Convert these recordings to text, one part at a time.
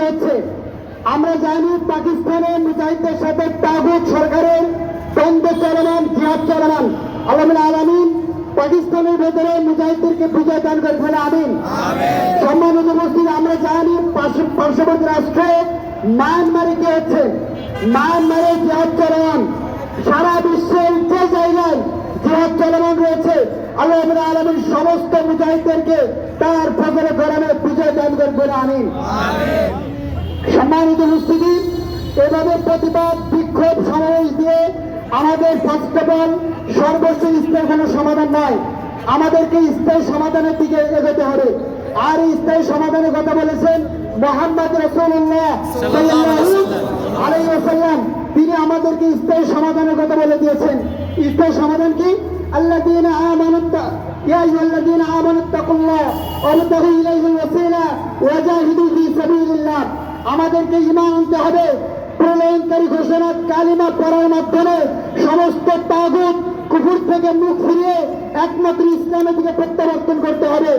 হচ্ছে। আমরা জানি পাকিস্তানের মুজাহিদদের সাথে তাগুত সরকারের দ্বন্দ্ব চলমান, জিহাদ চলমান। আল্লাহ আলামিন পাকিস্তানের ভেতরে মুজাহিদদেরকে বিজয় দান করে ফেলে, আমিন। সম্মানিত উপস্থিতি, আমরা জানি পার্শ্ববর্তী রাষ্ট্রে মায়ানমারে কি হচ্ছে। মায়ানমারে জিহাদ চলমান, সারা বিশ্বের যে জায়গায় জিহাদ চলমান রয়েছে। আল্লাহ আলামিন সমস্ত মুজাহিদদেরকে তার ফজলে গরমে বিজয় দান করে ফেলে, আমিন। সম্মানিত উপস্থিতি, এভাবে প্রতিবাদ বিক্ষোভ সমাবেশ দিয়ে আমাদের ফার্স্ট অফ অল সর্বস্ব স্থায়ী কোনো সমাধান নয়, আমাদেরকে স্থায়ী সমাধানের দিকে এগোতে হবে। আর এই স্থায়ী সমাধানের কথা বলেছেন মুহাম্মদ রাসূলুল্লাহ সাল্লাল্লাহু আলাইহি ওয়াসাল্লাম। তিনি আমাদেরকে স্থায়ী সমাধানের কথা বলে দিয়েছেন। স্থায়ী সমাধান কি? আল্লাযীনা আমানু ইয়া আইয়ুহাল্লাযীনা আমানু তাকুল্লাহ ওয়াবতাগু ইলাইহিল ওয়াসিলা ওয়াজাহিদু ফী সাবিলিল্লাহ। আমাদেরকে ঈমান আনতে হবে। প্রলয়ঙ্কারী ঘোষণা কালিমা পড়ার মাধ্যমে সমস্ত তাগুত কুফর থেকে মুখ ফিরিয়ে একমাত্র ইসলামের দিকে প্রত্যাবর্তন করতে হবে।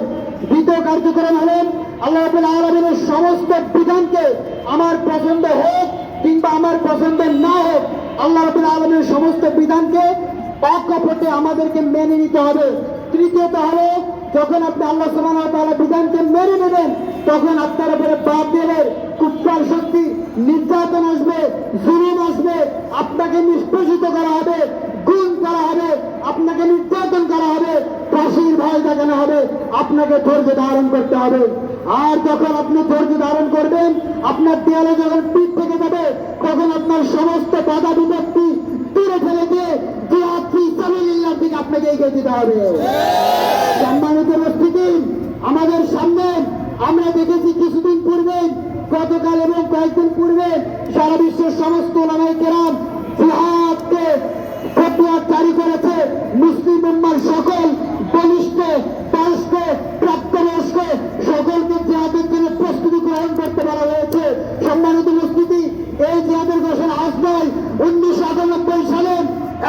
দ্বিতীয় কার্যক্রম হলেন আল্লাহ রাব্বুল আলামিনের সমস্ত বিধানকে, আমার পছন্দ হোক কিংবা আমার পছন্দ না হোক, আল্লাহ রাব্বুল আলামিনের সমস্ত বিধানকে অকপটে আমাদেরকে মেনে নিতে হবে। তৃতীয়ত হলো, যখন আপনি আল্লাহ সুবহানাহু ওয়া তাআলা বিধানকে মেনে নেবেন, তখন আপনার উপরে বাতিলের কুফর শক্তি নির্যাতন আসবে, জুলুম আসবে, আপনাকে নিষ্পেষিত করা হবে, গুম করা হবে, আপনাকে নির্যাতন করা হবে, ফাঁসির ভয় দেখানো হবে। আপনাকে ধৈর্য ধারণ করতে হবে। আর যখন আপনি ধৈর্য ধারণ করবেন, আপনার দেয়ালে যখন পিঠ থেকে যাবে, তখন আপনার সমস্ত বাধা বিপত্তি দূরে ফেলে দিয়ে জিহাদ ফী সাবিলিল্লাহর দিকে আপনাকে এগিয়ে দিতে হবে। সম্মানিত উপস্থিতি, আমাদের সামনে আমরা দেখেছি কিছুদিন পূর্বে, গতকাল এবং কয়েকদিন পূর্বে সারা বিশ্বের সমস্ত উলামায়ে কেরাম জিহাদকে ফতোয়া জারি করেছে। মুসলিম উম্মার সকল বলিষ্ঠ, বয়স্ক, প্রাপ্তবয়স্ক সকলকে জিহাদের জন্য প্রস্তুতি গ্রহণ করতে বলা হয়েছে। সম্মানিত উপস্থিতি, এই জিহাদের ঘোষণা আজ নয়, 1998 সালে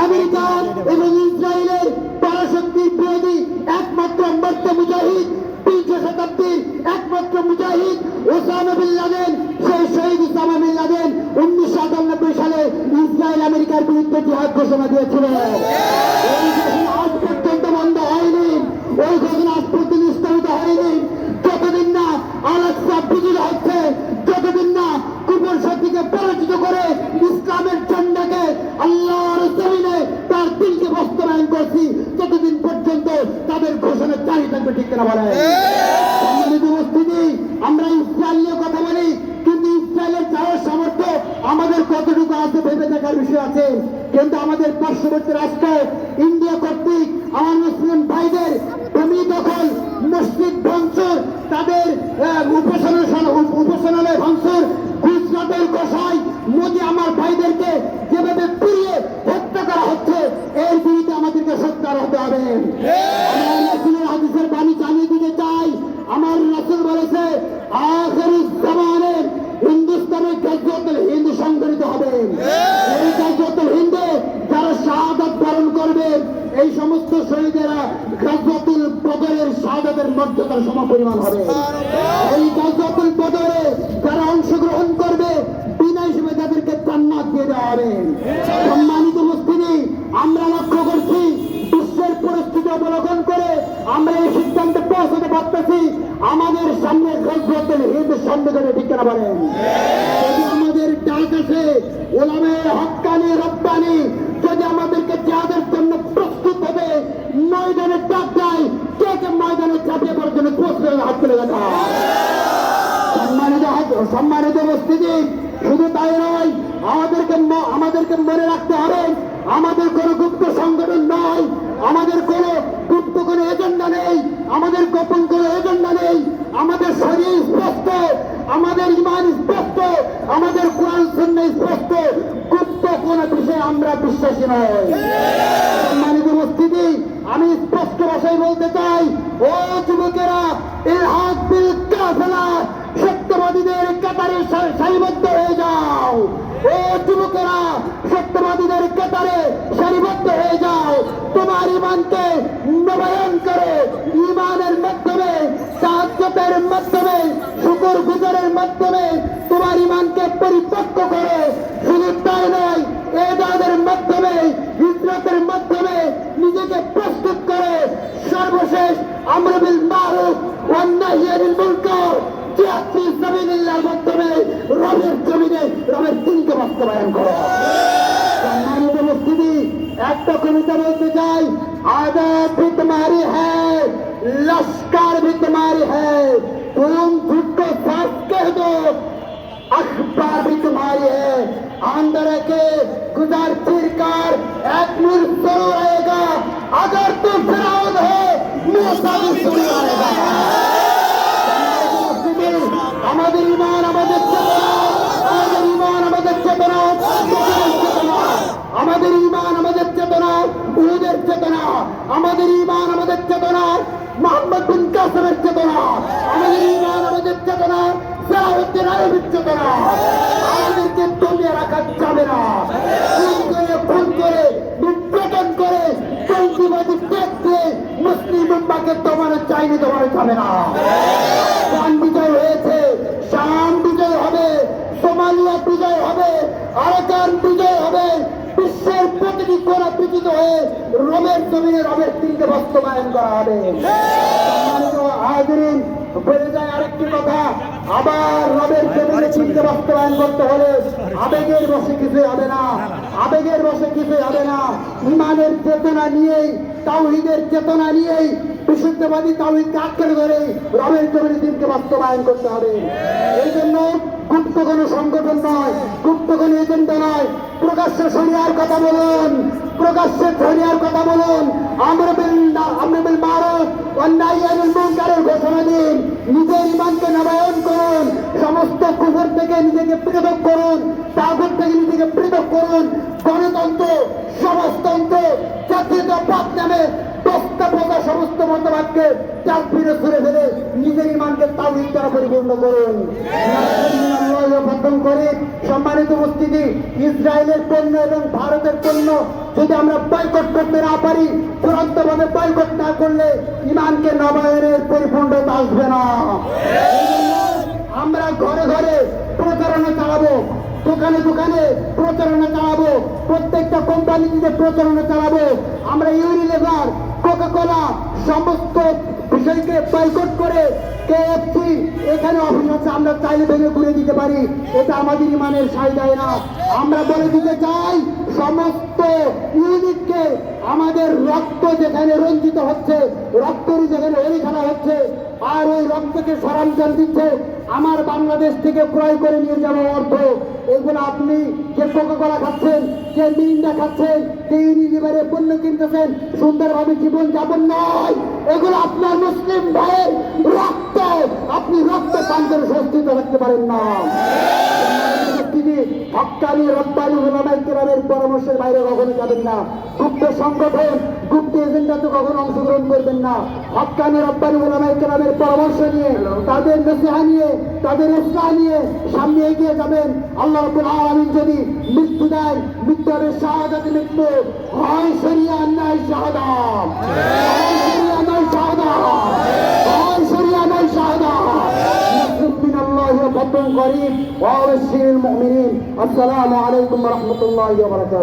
আমেরিকা এবং ইসরায়েলের পরাশক্তির বিরোধী একমাত্র মর্দ মুজাহিদ, 20 শতাব্দীর একমাত্র মুজাহিদ ওসামা বিন লাদেন, সেই শহীদ ওসামা বিন লাদেন 1998 সালে ইসরায়েল আমেরিকার বিরুদ্ধে জিহাদ ঘোষণা দিয়েছিল। ওই ঘোষণা আজ পর্যন্ত বন্ধ হয়নি, ওই ঘোষণা আজ পর্যন্ত স্থগিত হয়নি। যতদিন না আল-আকসা বিজয় হচ্ছে, যতদিন না কুফর শক্তিকে পরাজিত করে ইসলামের ঝান্ডাকে আল্লাহর জমিনে তার দিলকে বাস্তবায়ন করছি, ততদিন পর্যন্ত তাদের ঘোষণা জারি থাকবে। ঠিক কিনা বলে? সম্মানিত উপস্থিতি, আমরা ইসরায়েল নিয়ে কথা বলি, কিন্তু ইসরায়েলের যাওয়ার সামর্থ্য আমাদের কতটুকু আছে ভেবে দেখার বিষয় আছে। কিন্তু আমাদের পার্শ্ববর্তী রাষ্ট্র ইন্ডিয়া কর্তৃক আমার মুসলিম ভাইদের ভূমি দখল, মসজিদ ভাঙচুর, তাদের উপাসনালয় ভাঙচুর, গুজরাটের গোসাই মোদি আমার ভাইদেরকে যেভাবে পুড়িয়ে হত্যা করা হচ্ছে, এর বিরুদ্ধে আমাদেরকে সত্যার হতে হবে। আমার রাসূলের হাদিসের বাণী জানিয়ে দিতে চাই। আমার রাসূল বলেছে, আখিরুজ জামানে হিন্দুস্তানে গাজওয়াতুল হিন্দ সংঘটিত হবে। এই গাজওয়াতুল হিন্দে যারা শাহাদাত বরণ করবে, এই সমস্ত শহীদেরা গাজওয়াতুল বদরের শাহাদাতের মর্যাদার সমপরিমাণ হবে। এই গাজওয়াতুল বদরে যারা অংশগ্রহণ করবে, বিনা হিসেবে তাদেরকে জান্নাত দিয়ে দেওয়া হবে। সম্মানিত উপস্থিতি, আমরা লক্ষ্য করছি বিশ্বের পরিস্থিতি অবলোকন করে আমরা এই সিদ্ধান্তে পৌঁছাতে পারতেছি, আমাদের সামনে গাজওয়াতুল হিন্দ সন্দেহের ঠিক কেনা বলেন। যদি আমাদের ডাক আসে ওলামায়ে হক্কানি রব্বানি, যদি আমাদেরকে জিহাদের জন্য প্রস্তুত হবে ময়দানে ডাক দেয়, কে কে ময়দানে চাপিয়ে পড়ার জন্য প্রস্তুত হাত তুলে দেখা। সম্মানিত উপস্থিতি, শুধু তাই নয়, আমাদেরকে মনে রাখতে হবে, আমাদের কোন গুপ্ত সংগঠন নয়, আমাদের কোন গুপ্ত কোন এজেন্ডা নেই, আমাদের গোপন কোন এজেন্ডা নেই। আমাদের শরীর স্পষ্ট, আমাদের ঈমান স্পষ্ট, আমাদের কোরআন সুন্নাহ স্পষ্ট, গুপ্ত কোন বিষয়ে আমরা বিশ্বাসী নই। সম্মানিত উপস্থিতি, আমি স্পষ্ট ভাষায় বলতে চাই, ও যুবকেরা, ইলহাক বিল কাফেলা, সত্যবাদীদের কাতারে সারিবদ্ধ হয়ে যাও। ও যুবকেরা, সত্যবাদীদের কাতারে সারিবদ্ধ হয়ে যাও। তোমার ঈমানকে নবায়ন করো, ঈমানের মাধ্যমে, তাহাজ্জুদের মাধ্যমে, শুকর গুজারের মাধ্যমে করে, শুধু তাই নয়, এবাদের মাধ্যমে হিজরতের মাধ্যমে নিজেকে প্রস্তুত করে সর্বশেষ আমর বিল মারুফ ওয়ান নাহি আনিল মুনকার জিহাদ ফি সাবিলিল্লাহর মাধ্যমে রবের জমিনে রবের দিনকে বাস্তবায়ন করো। সম্মানিত উপস্থিতি, একটা কবিতা বলতে চাই, आजाद भी तुम्हारी है, लश्कर भी तुम्हारी है, तुम झूठ को साफ कह दो, अखबार भी तुम्हारी है, अंदर के गुजार फिर कर एक नूर जरूर आएगा, अगर तुम फिराउन हो मूसा भी जरूर आएगा। আমাদের ঈমান, আমাদের চেতনা, আমাদের ঈমান, আমাদের চেতনা, আমাদের ঈমান, আমাদের চেতনা, উহুদের চেতনা, আমাদের ঈমান, আমাদের চেতনা, মোহাম্মদ বিন কাসেমের চেতনা, আমাদের ঈমান, আমাদের চেতনা, সালাউদ্দিন আইয়ুবীর চেতনা। আমাদেরকে দমিয়ে রাখা যাবে না। ফোন করে বিজ্ঞাপন করে জঙ্গিবাদী ত্যাগ দিয়ে মুসলিম উম্মাহকে দমানো চাইনি, দমানো যাবে না। শাম বিজয় হয়েছে, শাম বিজয় হবে, সোমালিয়া বিজয় হবে, আরাকান বিজয় হবে, বিশ্বের প্রতিটি কোণা বিজিত হয়ে রোমের জমিনে রবের দিনকে বাস্তবায়ন করা হবে। সম্মানিত হাজিরিন, বলে যায় আরেকটি কথা, আবার রবের জমিনে দিনকে বাস্তবায়ন করতে হলে আবেগের বশে কিছুই হবে না, আবেগের বশে কিছুই হবে না। ইমানের চেতনা নিয়েই, তাওহীদের চেতনা নিয়েই, বিশুদ্ধবাদী তাওহীদকে আঁকড়ে ধরে রবের জমিনে দিনকে বাস্তবায়ন করতে হবে। এই জন্য গুপ্ত কোনো সংগঠন নয়, গুপ্ত কোনো এজেন্ডা নয়, প্রকাশ্যে শরিয়ার কথা বলুন, প্রকাশ্যে শরিয়ার কথা বলুন, আমর বিল মারুফ ওয়ান নাহি আনিল মুনকারের ঘোষণা দিন, নিজের ঈমানকে নবায়ন করুন, সমস্ত কুফর থেকে নিজেকে পৃথক করুন, তাগুত থেকে নিজেকে পৃথক করুন, গণতন্ত্র, সমাজতন্ত্র, জাতীয়তাবাদ নামে বস্তাপচা সমস্ত মতবাদকে চাকরিরে ছুড়ে ফেলে নিজের ঈমানকে তাওহীদ দ্বারা পরিপূর্ণ করুন। করে সম্মানিত উপস্থিতি, ইসরায়েলের পণ্য এবং ভারতের পণ্য যদি আমরা বয়কট করতে না পারি, চূড়ান্তভাবে বয়কট না করলে ঈমানকে নবায়নের পরিপূর্ণতা আসবে না। আমরা ঘরে ঘরে প্রচারণা চালাবো, দোকানে দোকানে প্রচারণা চালাবো, প্রত্যেকটা কোম্পানিতে প্রচারণা চালাবো। আমরা ইউনিলিভার, কোকা-কোলা সমস্ত বিষয়কে বয়কট করে কেএফসি এখানে অফিস আছে, আমরা চাইলে ভেঙে ঘুরে দিতে পারি, এটা আমাদের ঈমানের সাইদায় না। আমরা বলে দিতে চাই সমস্ত ইউনিটকে, আমাদের রক্ত যেখানে রঞ্জিত হচ্ছে, রক্তরই যেখানে হরি খেলা হচ্ছে, আর ওই রক্তকে সরঞ্জাম দিচ্ছে আমার বাংলাদেশ থেকে ক্রয় করে নিয়ে যাওয়া অর্থ, এগুলো আপনি যে কোকা-কোলা খাচ্ছেন, যে মিরিন্ডা খাচ্ছেন, যে ইউনিলিভারের পণ্য কিনতেছেন, সুন্দরভাবে জীবন যাপন নয়, এগুলো আপনার মুসলিম ভাইয়ের রক্ত, আপনি রক্ত পান করে স্বস্তিতে রাখতে পারেন না। হক্কানি রব্বানি উলামায়ে কেরামের পরামর্শের বাইরে কখনো যাবেন না, গুপ্ত সংগঠন, গুপ্ত এজেন্ডাতে কখনো অংশগ্রহণ করবেন না। হক্কানি রব্বানি উলামায়ে কেরামের পরামর্শ নিয়ে, তাদের নসিহা নিয়ে, তাদের ইসলাহ নিয়ে সামনে এগিয়ে যাবেন। আল্লাহ রাব্বুল আলামিন যদি মৃত্যু দেয়, মৃত্যু হবে শাহাদাতের মৃত্যু, হয় শরিয়া নয় শাহাদাত, হয় শরিয়া নয় শাহাদাত, হয় শরিয়া নয় শাহাদাত। মিনাল্লাহি ওয়া ফাতহুন করিম ওয়া বাশশিরিল মুমিনিন। আসসালামু আলাইকুম ওয়া রাহমাতুল্লাহি ওয়া বারাকাতুহু।